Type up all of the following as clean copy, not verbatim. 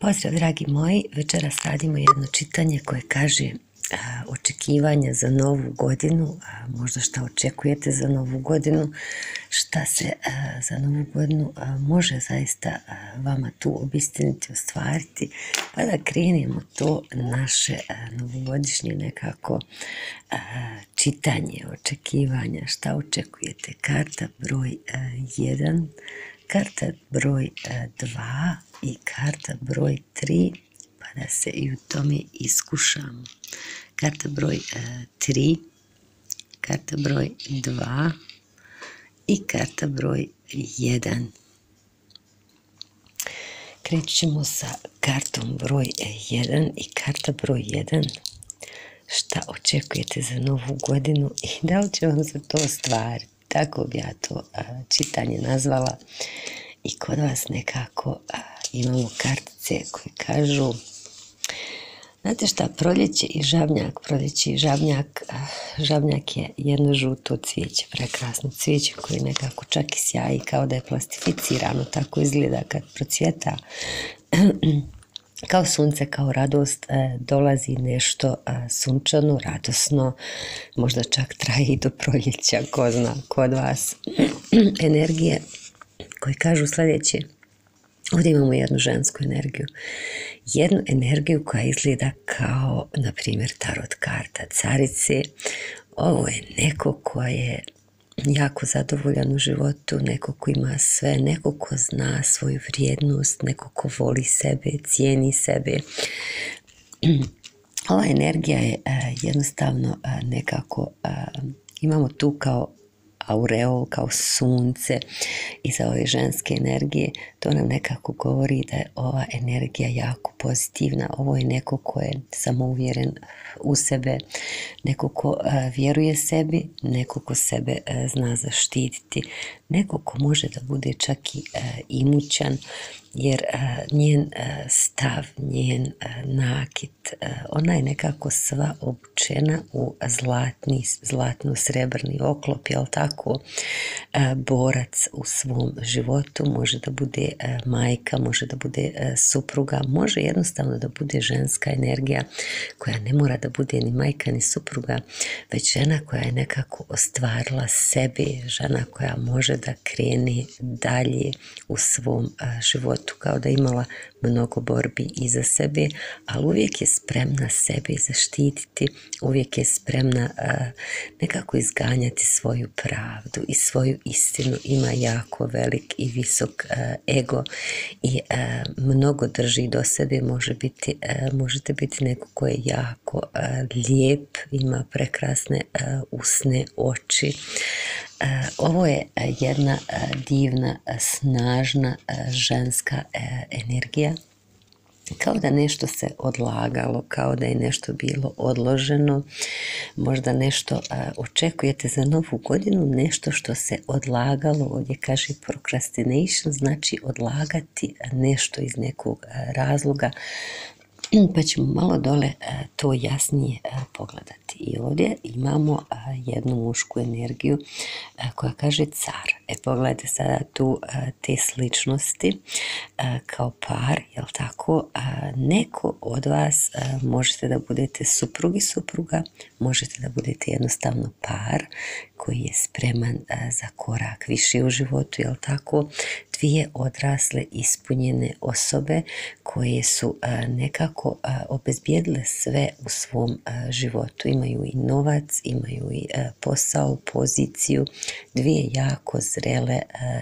Pozdrav dragi moji, večeras radimo jedno čitanje koje kaže očekivanja za novu godinu, možda šta očekujete za novu godinu, šta se za novu godinu može zaista vama tu obistiniti, ostvariti, pa da krenemo to naše novogodišnje nekako čitanje, očekivanja, šta očekujete. Karta broj 1, karta broj 2 i karta broj 3, pa da se i u tome iskušamo. Karta broj 3, karta broj 2 i karta broj 1. Krećemo sa kartom broj 1 i karta broj 1. Šta očekujete za novu godinu i da li će vam se to ostvariti? Tako bi ja to čitanje nazvala. I kod vas nekako imamo kartice koje kažu, znate šta, proljeće i žabnjak, žabnjak je jedno žuto cvijeće, prekrasno cvijeće koje nekako čak i sjaji kao da je plastificirano, tako izgleda kad procvjeta. Kao sunce, kao radost, dolazi nešto sunčano, radosno, možda čak traje i do proljeća, ko zna, kod vas energije koje kažu sljedeće. Ovdje imamo jednu žensku energiju, jednu energiju koja izgleda kao, na primjer, tarot karta carice. Ovo je neko ko je jako zadovoljan u životu, neko ko ima sve, neko ko zna svoju vrijednost, neko ko voli sebe, cijeni sebe. Ova energija je jednostavno nekako, imamo tu kao aureol, kao sunce iza ove ženske energije. To nam nekako govori da je ova energija jako pozitivna. Ovo je neko ko je samouvjeren u sebe, neko ko vjeruje sebi, neko ko sebe zna zaštititi, neko ko može da bude čak i imućan, jer njen stav, njen nakit, ona je nekako sva obučena u zlatno-srebrni oklop, jel tako? Borac u svom životu, može da bude majka, može da bude supruga, može jednostavno da bude ženska energija koja ne mora da bude ni majka ni supruga, već žena koja je nekako ostvarila sebe, žena koja može da krene dalje u svom životu, kao da je imala mnogo borbi iza sebe, ali uvijek je spremna sebe zaštititi, uvijek je spremna nekako izganjati svoju pravdu i svoju istinu. Ima jako velik i visok ego i mnogo drži do sebe. Možete biti neko ko je jako lijep, ima prekrasne usne, oči. Ovo je jedna divna, snažna ženska energija. Kao da nešto se odlagalo, kao da je nešto bilo odloženo, možda nešto očekujete za novu godinu, nešto što se odlagalo. Ovdje kaže procrastination, znači odlagati nešto iz nekog razloga, pa ćemo malo dole to jasnije pogledati. I ovdje imamo jednu mušku energiju koja kaže car. Pogledajte sada tu te sličnosti kao par, jel tako? Neko od vas možete da budete suprug i supruga, možete da budete jednostavno par koji je spreman za korak više u životu, jel tako? Dvije odrasle, ispunjene osobe koje su nekako obezbijedile sve u svom životu. Imaju i novac, imaju i posao, poziciju, dvije jako zrele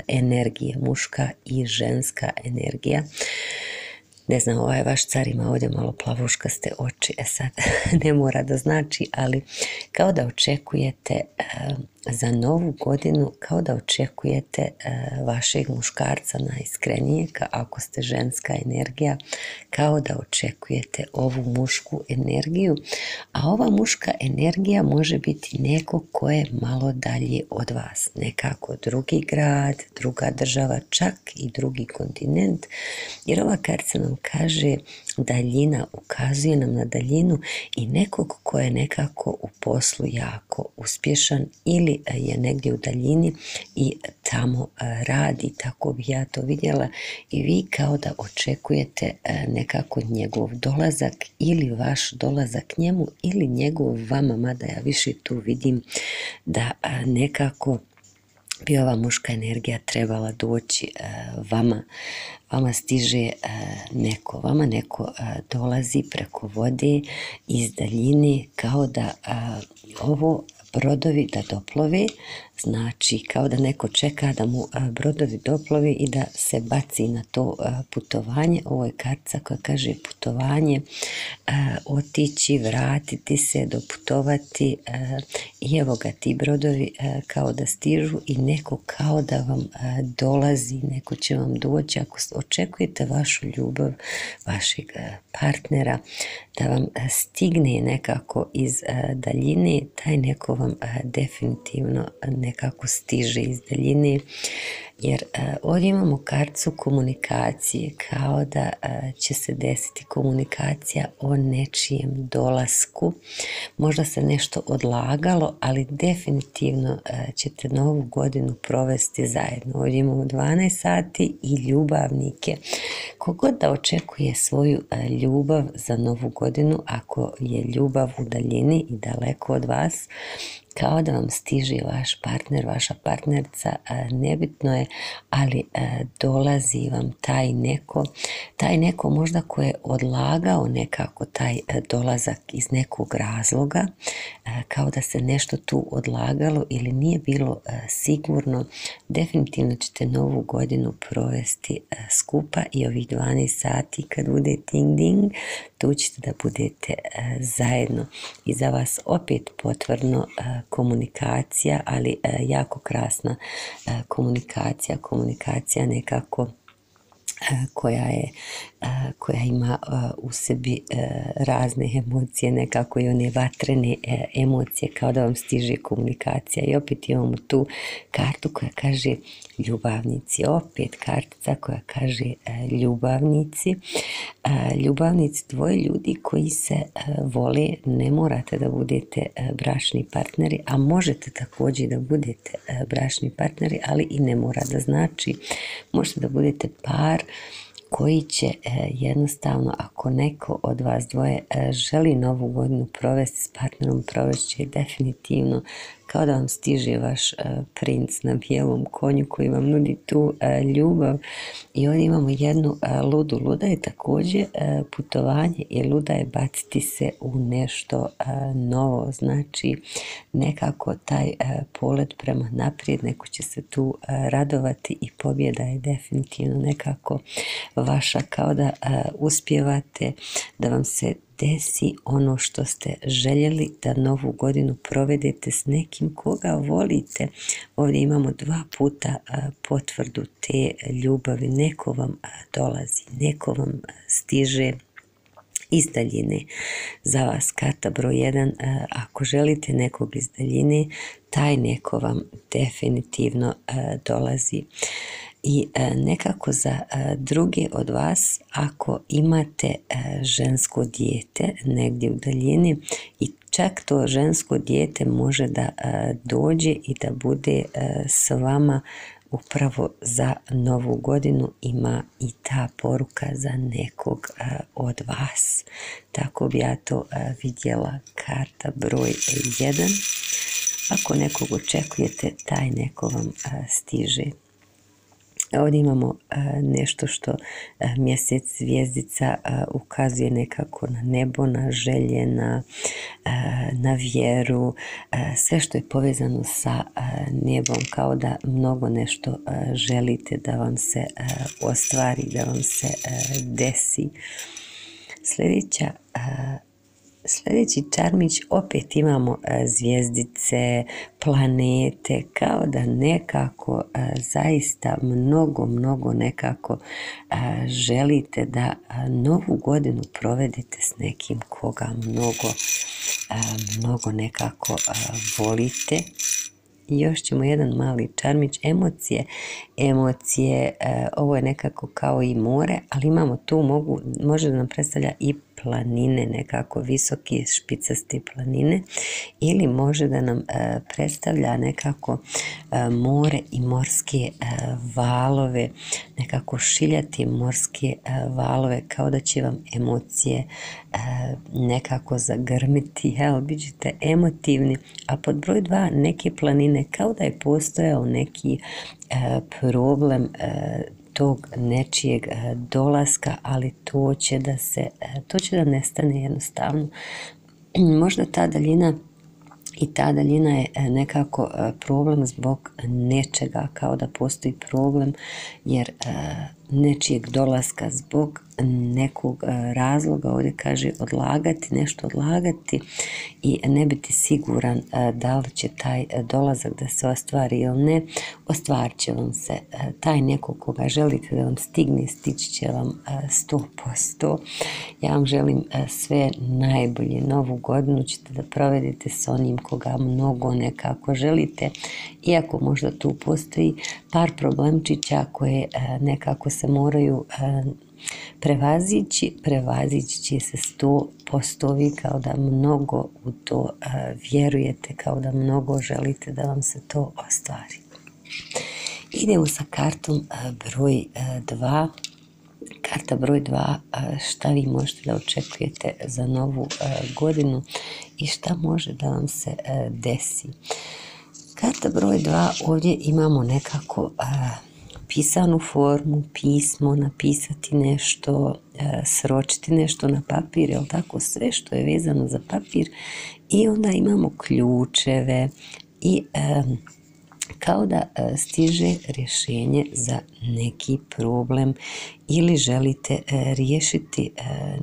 energije, muška i ženska energija. Ne znam, ovaj vaš car ima ovdje malo plavuškaste oči, sad ne mora da znači, ali kao da očekujete za novu godinu, kao da očekujete vašeg muškarca najiskrenije, ako ste ženska energija, kao da očekujete ovu mušku energiju, a ova muška energija može biti neko ko je malo dalje od vas, nekako drugi grad, druga država, čak i drugi kontinent, jer ova kartica nam kaže daljina, ukazuje nam na daljinu i nekog ko je nekako u poslu jako uspješan ili je negdje u daljini i tamo radi, tako bi ja to vidjela, i vi kao da očekujete nekako njegov dolazak ili vaš dolazak njemu ili njegov vama, mada ja više tu vidim da nekako bi ova muška energija trebala doći vama stiže vama neko dolazi preko vode iz daljine, kao da ovo brodovi da doplove, znači kao da neko čeka da mu brodovi doplove i da se baci na to putovanje. Ovo je kartica koja kaže putovanje, otići, vratiti se, doputovati, i evo ga ti brodovi kao da stižu i neko kao da vam dolazi, neko će vam doći. Ako očekujete vašu ljubav, vašeg partnera, da vam stigne nekako iz daljine, taj neko vam definitivno nekako stiže iz daljine, jer ovdje imamo karticu komunikacije, kao da će se desiti komunikacija o nečijem dolasku. Možda se nešto odlagalo, ali definitivno ćete novu godinu provesti zajedno. Ovdje imamo 12 sati i ljubavnike. Kogod da očekuje svoju ljubav za novu godinu, ako je ljubav u daljini i daleko od vas, kao da vam stiže vaš partner, vaša partnerca, nebitno je, ali dolazi vam taj neko možda ko je odlagao nekako taj dolazak iz nekog razloga, kao da se nešto tu odlagalo ili nije bilo sigurno. Definitivno ćete novu godinu provesti skupa i ovih 12 sati kad bude ting ding, tu ćete da budete zajedno. I za vas opet potvrdno komunikacija, ali jako krasna komunikacija nekako koja ima u sebi razne emocije, nekako i one vatrene emocije, kao da vam stiže komunikacija. I opet imamo tu kartu koja kaže ljubavnici, opet kartica koja kaže ljubavnici. Ljubavnici, dvoje ljudi koji se vole, ne morate da budete bračni partneri, a možete također da budete bračni partneri, ali i ne mora da znači. Možete da budete par koji će jednostavno, ako neko od vas dvoje želi novu godinu provesti s partnerom, provesti će definitivno kao da vam stiže vaš princ na bijelom konju koji vam nudi tu ljubav. I ovdje imamo jednu ludu. Luda je također putovanje i luda je baciti se u nešto novo. Znači nekako taj polet prema naprijed, neko će se tu radovati i pobjeda je definitivno nekako vaša, kao da uspijevate da vam se desi ono što ste željeli, da novu godinu provedete s nekim koga volite. Ovdje imamo 2 puta potvrdu te ljubavi. Neko vam dolazi, neko vam stiže iz daljine. Za vas karta broj 1, ako želite nekog iz daljine, taj neko vam definitivno dolazi. I nekako za druge od vas, ako imate žensko dijete negdje u daljini, i čak to žensko dijete može da dođe i da bude s vama upravo za novu godinu, ima i ta poruka za nekog od vas. Tako bi ja to vidjela, karta broj 1. Ako nekog očekujete, taj neko vam stiže. Ovdje imamo nešto što mjesec, zvijezdica ukazuje nekako na nebo, na želje, na vjeru, sve što je povezano sa nebom, kao da mnogo nešto želite da vam se ostvari, da vam se desi. Sljedeći čarmić, opet imamo zvijezdice, planete, kao da nekako zaista mnogo nekako želite da novu godinu provedete s nekim koga mnogo nekako volite. I još ćemo jedan mali čarmić, emocije, ovo je nekako kao i more, ali imamo tu, može da nam predstavlja i planine, nekako visoke špicaste planine, ili može da nam predstavlja nekako more i morske valove, nekako šiljati morske valove, kao da će vam emocije nekako zagrmiti, bit ćete emotivni. A pod broj 2 neke planine, kao da je postojao neki problem tog nečijeg dolaska, ali to će da nestane jednostavno. Možda ta daljina je nekako problem zbog nečega, kao da postoji problem jer nečijeg dolaska zbog nekog razloga, ovdje kaže nešto odlagati i ne biti siguran da li će taj dolazak da se ostvari ili ne. Ostvarit će vam se. Taj neko koga želite da vam stigne, stići će vam 100%. Ja vam želim sve najbolje. Novu godinu ćete da provedete s onim koga mnogo nekako želite, iako možda tu postoji par problemčića koje nekako se moraju prevazići će se 100%. Vi kao da mnogo u to vjerujete, kao da mnogo želite da vam se to ostvari. Idemo sa kartom broj 2. Karta broj 2, šta vi možete da očekujete za novu godinu i šta može da vam se desi. Karta broj 2, ovdje imamo nekako pisanu formu, pismo, napisati nešto, sročiti nešto na papir, jel tako, sve što je vezano za papir, i onda imamo ključeve i kao da stiže rješenje za neki problem ili želite riješiti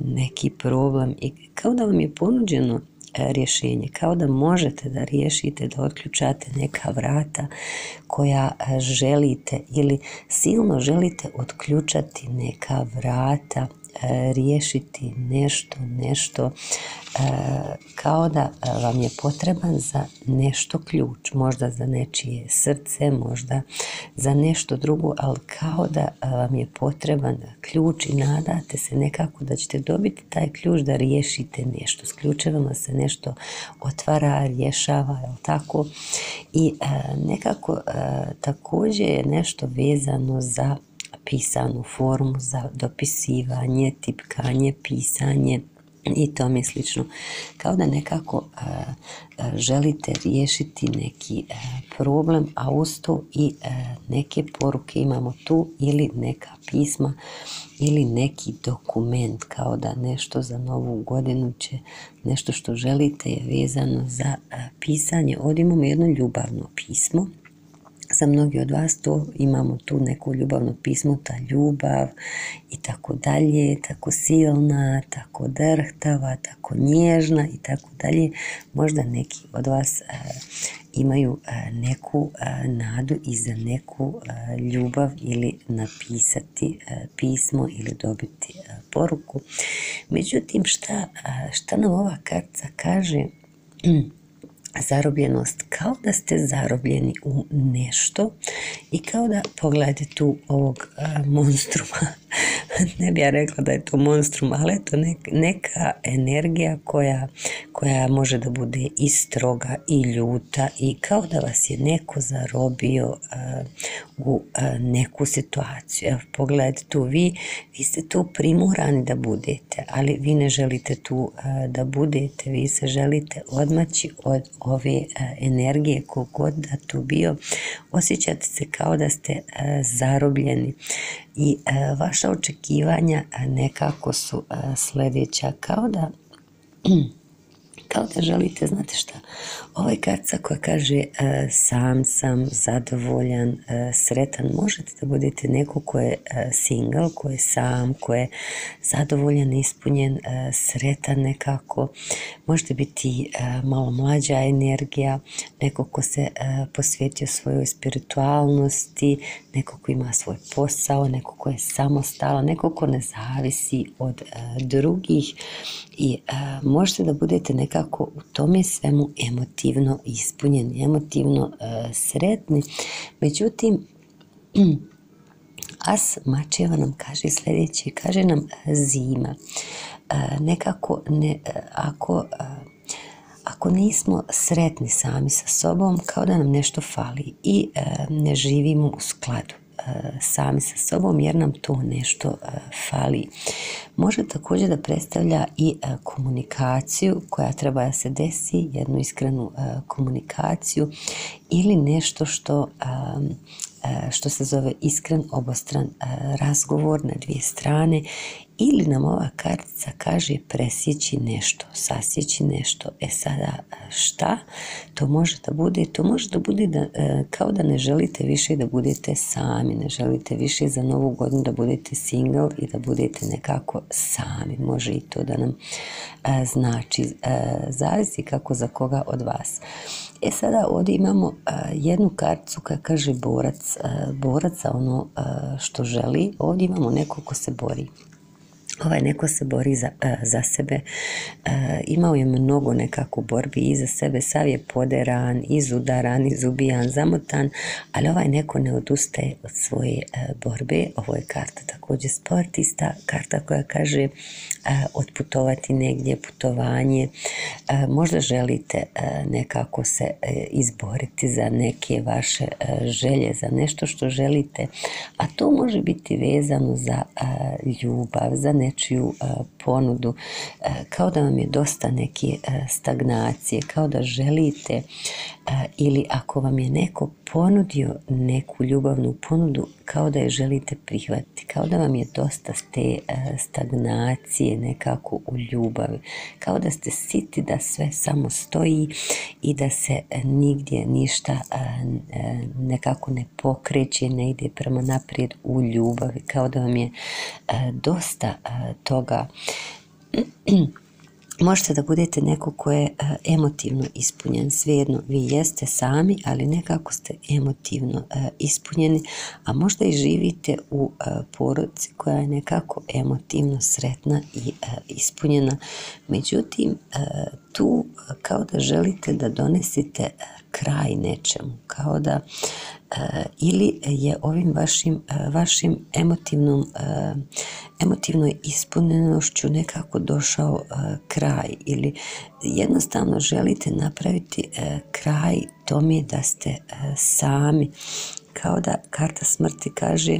neki problem i kao da vam je ponuđeno rješenje, kao da možete da riješite, da otključate neka vrata koja želite ili silno želite otključati neka vrata, riješiti nešto, kao da vam je potreban za nešto ključ, možda za nečije srce, možda za nešto drugo, ali kao da vam je potreban ključ i nadate se nekako da ćete dobiti taj ključ da riješite nešto. S ključevima se nešto otvara, rješava, jel tako? I nekako također je nešto vezano za pisanu formu, za dopisivanje, tipkanje, pisanje i tome slično. Kao da nekako želite riješiti neki problem, a uz to i neke poruke imamo tu, ili neka pisma ili neki dokument, kao da nešto za novu godinu će, nešto što želite je vezano za pisanje. Ovdje imamo jedno ljubavno pismo. Za mnogi od vas to imamo tu neko ljubavno pismo, ta ljubav i tako dalje, tako silna, tako drhtava, tako nježna i tako dalje. Možda neki od vas imaju neku nadu i za neku ljubav ili napisati pismo ili dobiti poruku. Međutim, šta nam ova karta kaže? Zarobljenost, kao da ste zarobljeni u nešto i kao da, pogledajte tu ovog monstruma, ne bi ja rekla da je to monstrum, ali je to neka energija koja može da bude i stroga i ljuta i kao da vas je neko zarobio u neku situaciju. Evo, pogledajte tu, vi ste tu primorani da budete, ali vi ne želite tu da budete, vi se želite odmaći od ove energije, kogod da tu bio, osjećate se kao da ste zarobljeni i vaša očekivanja nekako su sljedeća, kao da želite, znate šta, ovaj karta koja kaže sam sam, zadovoljan, sretan, možete da budete neko ko je single, ko je sam, ko je zadovoljan, ispunjen, sretan nekako, možete biti malo mlađa energija, neko ko se posvetio svojoj spiritualnosti, neko ko ima svoj posao, neko ko je samostalan, neko ko ne zavisi od drugih i možete da budete nekako nekako u tome svemu emotivno ispunjeni, emotivno sretni. Međutim, as mačeva nam kaže sljedeće, kaže nam zima. Nekako ako nismo sretni sami sa sobom, kao da nam nešto fali i ne živimo u skladu sami sa sobom jer nam to nešto fali. Može također da predstavlja i komunikaciju koja treba da se desi, jednu iskrenu komunikaciju ili nešto što se zove iskren obostran razgovor na dvije strane, ili nam ova kartica kaže presjeći nešto, sasjeći nešto. Sada šta to može da bude? To može da bude kao da ne želite više da budete sami, ne želite više za novu godinu da budete single i da budete nekako sami. Može i to da nam znači, zavisi kako za koga od vas. Sada ovdje imamo jednu karticu koja kaže borac za ono što želi. Ovdje imamo neko ko se bori. Neko se bori za sebe, imao je mnogo nekako borbi iza sebe, sav je poderan, izudaran, izubijan, zamotan, ali neko ne odustaje od svoje borbe. Ovo je karta također sportista, karta koja kaže otputovati negdje, putovanje. Možda želite nekako se izboriti za neke vaše želje, za nešto što želite, a to može biti vezano za ljubav, za nečiju ponudu, kao da vam je dosta neke stagnacije, kao da želite, ili ako vam je neko ponudio neku ljubavnu ponudu, kao da je želite prihvatiti, kao da vam je dosta te stagnacije nekako u ljubavi, kao da ste siti da sve samo stoji i da se nigdje ništa nekako ne pokreće, ne ide prema naprijed u ljubavi, kao da vam je dosta toga. Možete da budete neko ko je emotivno ispunjen, svejedno vi jeste sami, ali nekako ste emotivno ispunjeni, a možda i živite u porodici koja je nekako emotivno sretna i ispunjena. Međutim, tu kao da želite da donesete kraj nečemu, kao da ili je ovim vašim emotivnoj ispunjenošću nekako došao kraj, ili jednostavno želite napraviti kraj tome da ste sami, kao da karta smrti kaže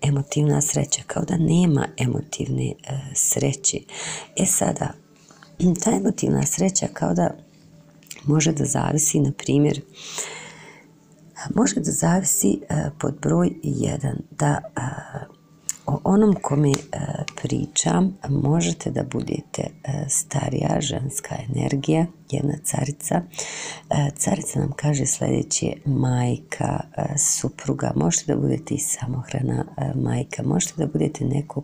emotivna sreća, kao da nema emotivne sreće. Sada, ta emotivna sreća kao da može da zavisi, na primjer, može da zavisi pod broj 1, da o onom kome pričam možete da budete starija ženska energija, jedna carica. Carica nam kaže sljedeće: majka, supruga, možete da budete i samohrana majka, možete da budete neko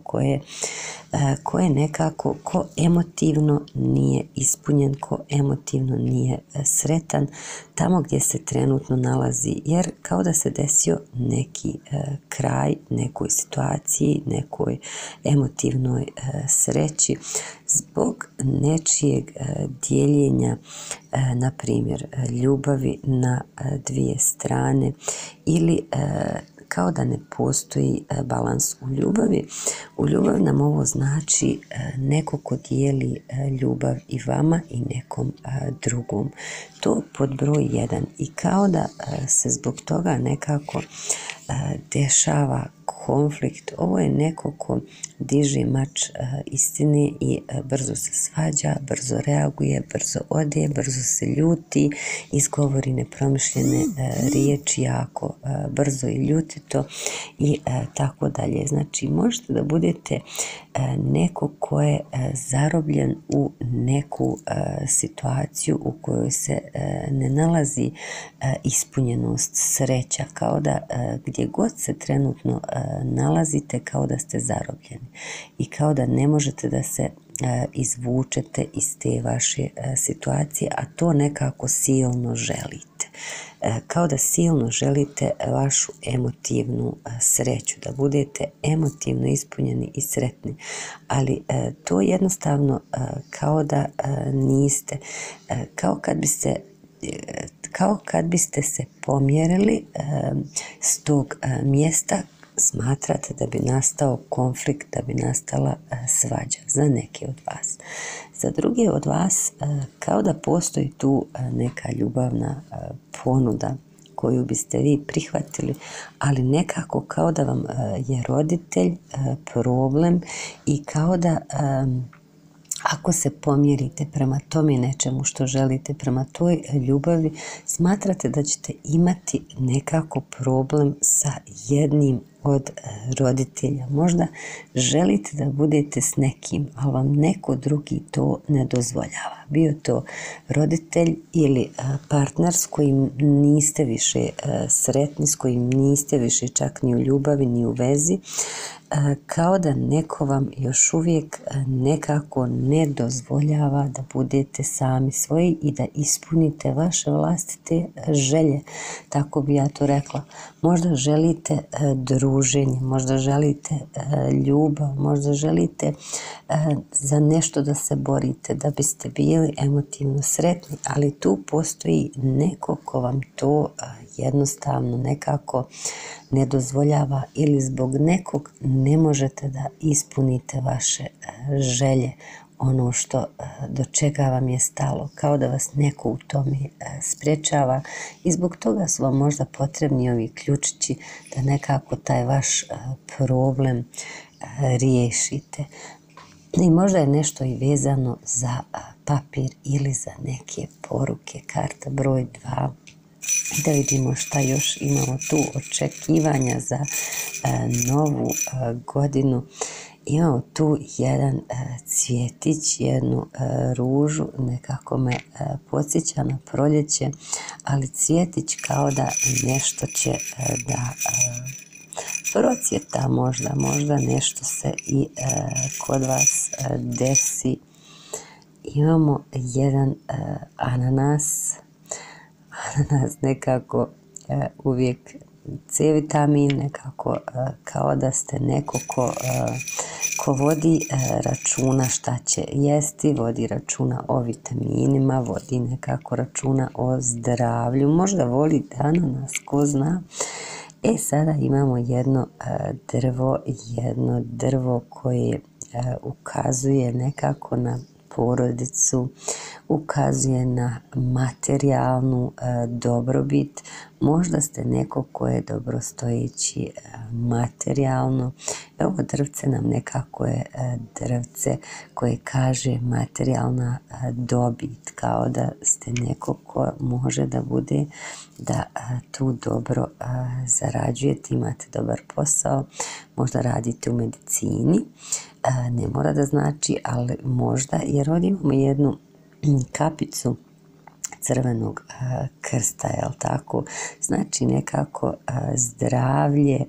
ko je nekako, ko emotivno nije ispunjen, ko emotivno nije sretan tamo gdje se trenutno nalazi, jer kao da se desio neki kraj nekoj situaciji, nekoj emotivnoj sreći zbog nečijeg dijeljenja, na primjer ljubavi na dvije strane, ili kao da ne postoji balans u ljubavi. U ljubavi nam ovo znači neko ko dijeli ljubav i vama i nekom drugom. To pod broj 1. I kao da se zbog toga nekako dešava konflikt. Ovo je neko ko diže mač istine i brzo se svađa, brzo reaguje, brzo ode, brzo se ljuti, izgovori nepromišljene riječi jako brzo i ljutito i tako dalje. Znači, možete da budete neko ko je zarobljen u neku situaciju u kojoj se ne nalazi ispunjenost, sreća, kao da gdje god se trenutno nalazite, kao da ste zarobljeni i kao da ne možete da se izvučete iz te vaše situacije, a to nekako silno želite. kao da silno želite vašu emotivnu sreću, da budete emotivno ispunjeni i sretni, ali to jednostavno kao da niste, kao kad biste se pomjerili s tog mjesta. Smatrate da bi nastao konflikt, da bi nastala svađa za neke od vas. Za druge od vas kao da postoji tu neka ljubavna ponuda koju biste vi prihvatili, ali nekako kao da vam je roditelj problem i kao da ako se pomjerite prema tome nečemu što želite, prema toj ljubavi, smatrate da ćete imati nekako problem sa jednim od roditelja. Možda želite da budete s nekim, ali vam neko drugi to ne dozvoljava. Bio to roditelj ili partner s kojim niste više sretni, s kojim niste više čak ni u ljubavi, ni u vezi, kao da neko vam još uvijek nekako ne dozvoljava da budete sami svoji i da ispunite vaše vlastite želje, tako bi ja to rekla. Možda želite druženje, možda želite ljubav, možda želite za nešto da se borite, da biste bili emotivno sretni, ali tu postoji neko ko vam to jednostavno nekako ne dozvoljava ili zbog nekog ne možete da ispunite vaše želje, ono što do čega vam je stalo, kao da vas neko u tome sprečava i zbog toga su vam možda potrebni ovi ključići da nekako taj vaš problem riješite. I možda je nešto i vezano za papir ili za neke poruke. Karta broj 2. Da vidimo šta još imamo tu očekivanja za novu godinu. Imamo tu jedan cvjetić, jednu ružu, nekako me podsjeća na proljeće, ali cvjetić kao da nešto će da procvjeta, možda nešto se i kod vas desi. Imamo jedan ananas nekako uvijek C vitamin, nekako kao da ste neko ko vodi računa šta će jesti, vodi računa o vitaminima, vodi nekako računa o zdravlju, možda voli ananas, ko zna. Sada imamo jedno drvo koje ukazuje nekako na porodicu, ukazuje na materijalnu dobrobit. Možda ste neko ko je dobrostojeći materijalno. Ovo drvce nam nekako je drvce koje kaže materijalna dobit, kao da ste neko ko može da bude da tu dobro zarađujete, imate dobar posao, možda radite u medicini, ne mora da znači, ali možda, jer ovdje imamo jednu kapicu crvenog krsta, jel tako? Znači nekako zdravlje,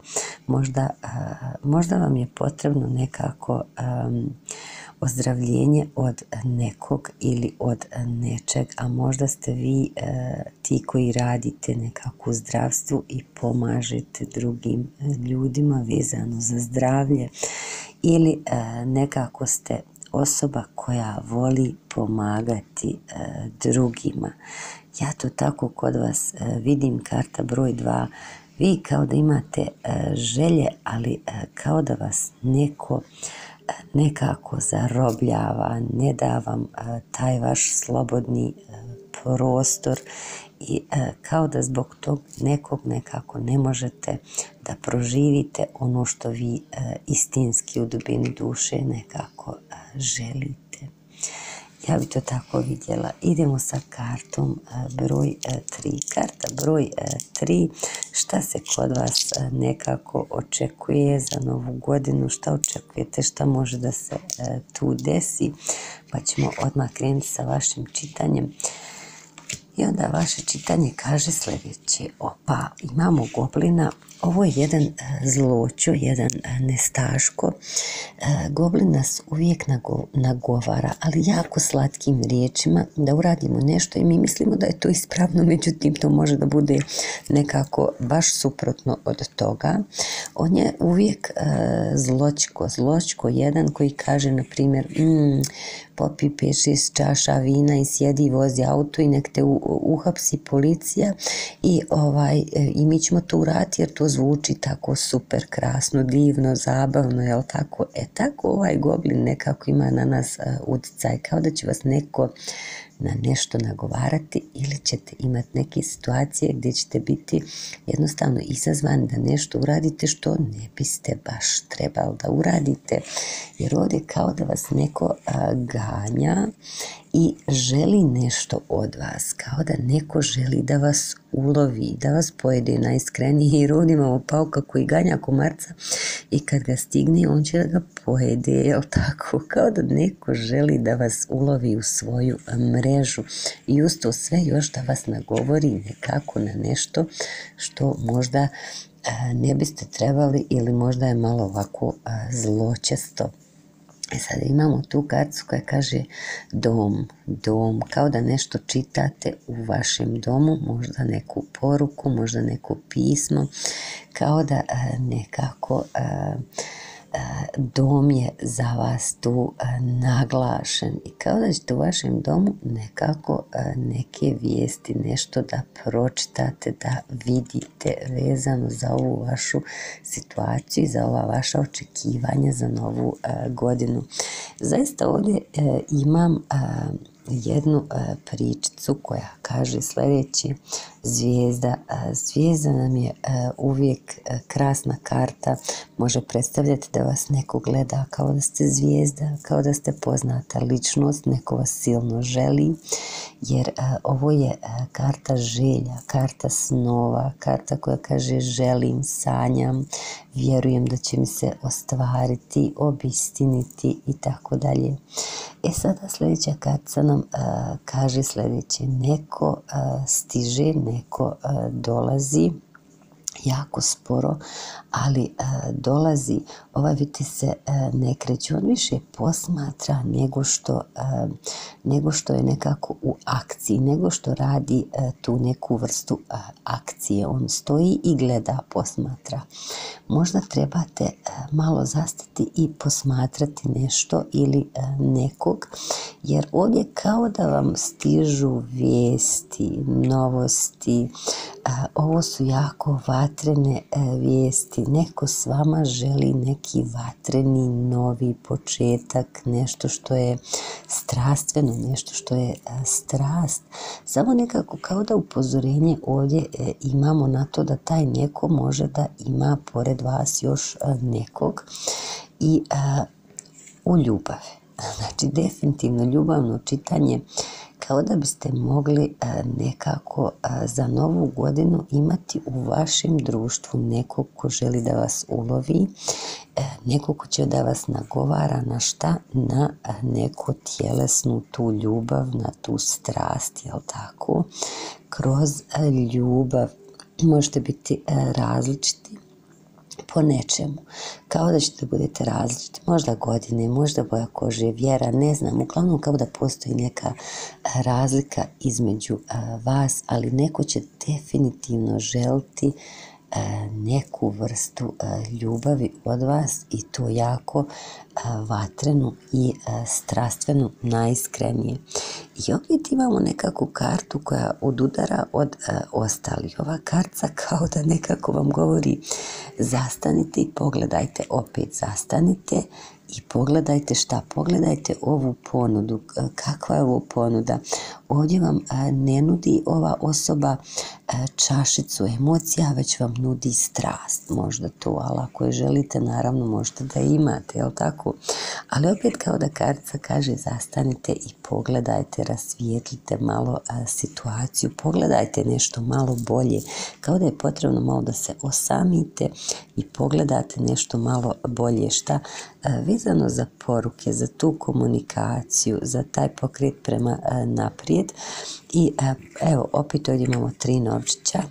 možda vam je potrebno nekako ozdravljenje od nekog ili od nečeg, a možda ste vi ti koji radite nekako u zdravstvu i pomažete drugim ljudima vezano za zdravlje, ili nekako ste osoba koja voli pomagati drugima. Ja to tako kod vas vidim, karta broj 2. Vi kao da imate želje, ali kao da vas neko nekako zarobljava, ne da vam taj vaš slobodni prostor i kao da zbog tog nekog nekako ne možete da proživite ono što vi istinski u dubini duše nekako želite. Ja bi to tako vidjela. Idemo sa kartom broj 3. Karta broj 3. Šta se kod vas nekako očekuje za novu godinu? Šta očekujete? Šta može da se tu desi? Pa ćemo odmah krenuti sa vašim čitanjem. I onda vaše čitanje kaže sljedeće. Opa, imamo goblina. Ovo je jedan zloćo, jedan nestaško. Goblin nas uvijek nagovara, ali jako slatkim riječima da uradimo nešto i mi mislimo da je to ispravno, međutim to može da bude nekako baš suprotno od toga. On je uvijek zločko jedan koji kaže, na primjer, popi 5-6 čaša vina i sjedi, vozi auto i nek te uhapsi policija i mi ćemo to uraditi jer to zvuči tako super krasno, divno, zabavno, jel tako? Tako ovaj goblin nekako ima na nas utjecaj, kao da će vas neko na nešto nagovarati ili ćete imati neke situacije gdje ćete biti jednostavno izazvani da nešto uradite što ne biste baš trebali da uradite, jer ovdje kao da vas neko ganja i želi nešto od vas, kao da neko želi da vas ulovi, da vas pojede najiskrenije, jer ovdje imamo pauka koji ganja komarca i kad ga stigne on će da ga pojede, jel tako, kao da neko želi da vas ulovi u svoju mrežu i uz to sve još da vas nagovori nekako na nešto što možda ne biste trebali ili možda je malo ovako zločesto. Sada imamo tu kartu koja kaže dom, kao da nešto čitate u vašem domu, možda neku poruku, možda neko pismo, kao da nekako dom je za vas tu naglašen i kao da ćete u vašem domu nekako neke vijesti, nešto da pročitate, da vidite vezano za ovu vašu situaciju i za ova vaša očekivanja za novu godinu. Zaista ovdje imam jednu pričicu koja kaže sljedeće. Zvijezda nam je uvijek krasna karta, može predstavljati da vas neko gleda kao da ste zvijezda, kao da ste poznata ličnost, neko vas silno želi, jer ovo je karta želja, karta snova, karta koja kaže želim, sanjam, vjerujem da će mi se ostvariti, obistiniti i tako dalje. Sada sljedeća karta nam kaže sljedeće. Neko stiže, neko dolazi jako sporo, ali dolazi. Vidite se ne kreće, on više posmatra nego što je nekako u akciji, nego što radi tu neku vrstu akcije. On stoji i gleda, posmatra. Možda trebate malo zastati i posmatrati nešto ili nekog, jer ovdje kao da vam stižu vijesti, novosti. Ovo su jako vatrene vijesti. Neko s vama želi neki vatreni novi početak, nešto što je strastveno, nešto što je strast. Samo nekako kao da upozorenje ovdje imamo na to da taj neko može da ima pored vas još nekog i u ljubavi. Znači definitivno ljubavno čitanje, kao da biste mogli nekako za novu godinu imati u vašem društvu nekog ko želi da vas ulovi, nekog ko će da vas nagovara na šta? Na neku tjelesnu tu ljubav, na tu strast, jel tako? Kroz ljubav možete biti različiti po nečemu, kao da ćete budete različiti, možda godine, možda boja kože, vjera, ne znam, uglavnom kao da postoji neka razlika između vas, ali neko će definitivno želiti neku vrstu ljubavi od vas i to jako vatrenu i strastvenu, najiskrenije. I opet imamo nekakvu kartu koja odudara od ostalih. Ova karta kao da nekako vam govori zastanite i pogledajte, opet zastanite i pogledajte šta, pogledajte ovu ponudu, kakva je ovo ponuda. Ovdje vam ne nudi ova osoba čašicu emocija, već vam nudi strast, možda to, ali ako je želite, naravno možete da imate, jel tako? Ali opet kao da kartica kaže zastanite i pogledajte, rasvijetlite malo situaciju, pogledajte nešto malo bolje, kao da je potrebno malo da se osamite i pogledate nešto malo bolje, šta vezano za poruke, za tu komunikaciju, za taj pokret prema naprijed. I evo, opet ovdje imamo 3 novčića.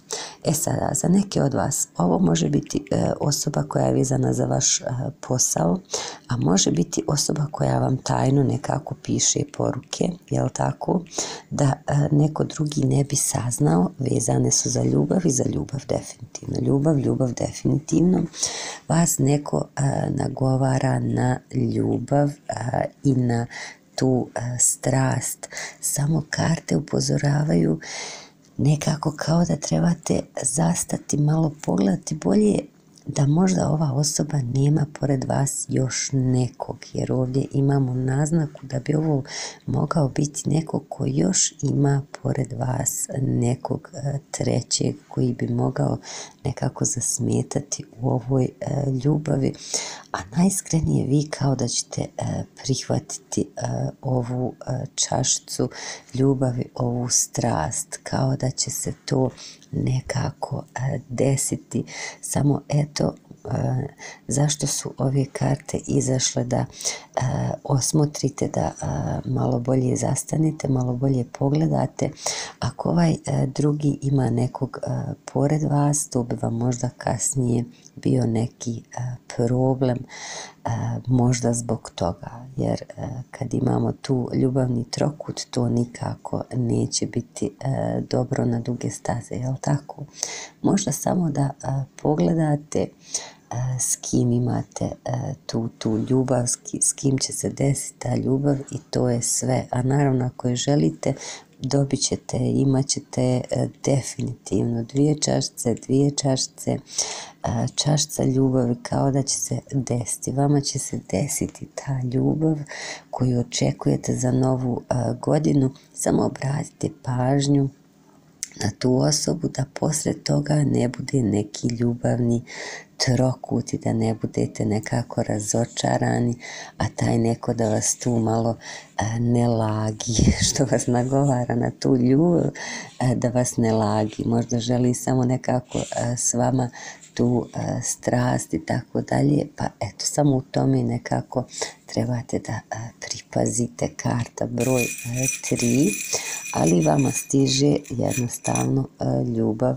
Sada, za neke od vas ovo može biti osoba koja je vezana za vaš posao, a može biti osoba koja vam tajno nekako piše poruke, jel tako, da neko drugi ne bi saznao. Vezane su za ljubav i za ljubav definitivno. Ljubav definitivno. Vas neko nagovara na ljubav i na tu strast. Samo karte upozoravaju nekako kao da trebate zastati, malo pogledati bolje, da možda ova osoba nema pored vas još nekog, jer ovdje imamo naznaku da bi ovo mogao biti neko ko još ima pored vas nekog trećeg koji bi mogao nekako zasmetati u ovoj ljubavi, a najiskrenije vi kao da ćete prihvatiti ovu čašicu ljubavi, ovu strast, kao da će se to nekako desiti. Samo eto zašto su ove karte izašle, da osmotrite, da malo bolje zastanete, malo bolje pogledate. Ako ovaj drugi ima nekog pored vas, to bi vam možda kasnije bio neki problem, možda zbog toga, jer kad imamo tu ljubavni trokut, to nikako neće biti dobro na duge staze, jel tako? Možda samo da pogledate s kim imate tu ljubav, s kim će se desiti ta ljubav, i to je sve. A naravno, ako je želite, dobit ćete, imat ćete definitivno 2 čašice, čašica ljubavi, kao da će se desiti. Vama će se desiti ta ljubav koju očekujete za novu godinu. Samo obratite pažnju na tu osobu, da posred toga ne bude neki ljubavni trokut i da ne budete nekako razočarani, a taj neko da vas tu malo ne lagi, što vas nagovara na tu ljubav, da vas ne lagi. Možda želi samo nekako s vama tu strast i tako dalje, pa eto, samo u tome nekako trebate da pripazite. Karta broj 3, ali vama stiže jednostavno ljubav.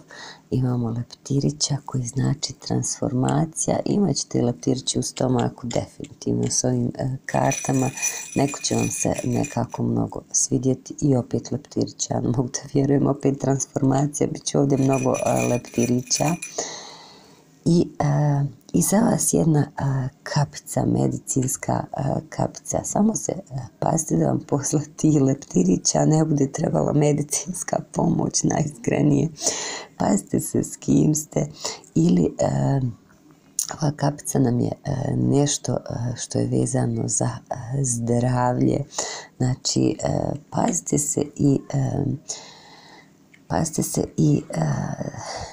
Imamo leptirića koji znači transformacija. Imaćete leptirići u stomaku definitivno s ovim kartama. Neko će vam se nekako mnogo svidjeti i opet leptirića. Ja mogu da vjerujem, opet transformacija, bit će ovdje mnogo leptirića. I za vas jedna kapica, medicinska kapica. Samo se pazite da vam posle tih leptirića ne bude trebala medicinska pomoć, najiskrenije. Pazite se s kim ste, ili ova kapica nam je nešto što je vezano za zdravlje. Znači, pazite se i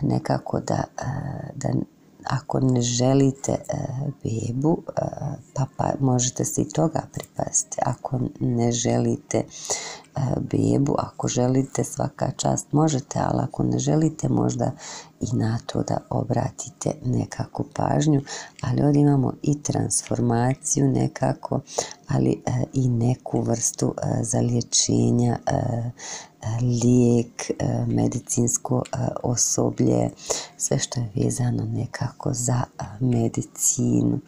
nekako da ako ne želite bebu, pa možete se i toga pripaziti. Ako ne želite bebu, ako želite, svaka čast, možete, ali ako ne želite, možda i na to da obratite nekakvu pažnju. Ali ovdje imamo i transformaciju nekako, ali i neku vrstu za liječenja, lijek, medicinsko osoblje, sve što je vezano nekako za medicinu.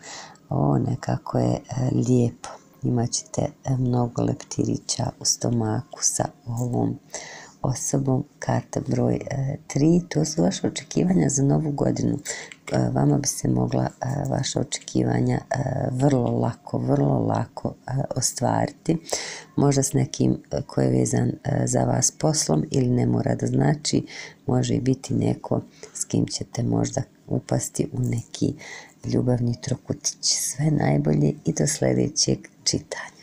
Ovo nekako je lijepo. Imat ćete mnogo leptirića u stomaku sa ovom osobom. Karta broj 3, to su vaše očekivanja za novu godinu. Vama bi se mogla vaša očekivanja vrlo lako ostvariti. Možda s nekim ko je vezan za vas poslom, ili ne mora da znači, može i biti neko s kim ćete možda upasti u neki ljubavni trokutić. Sve najbolje i do sljedećeg čitanja.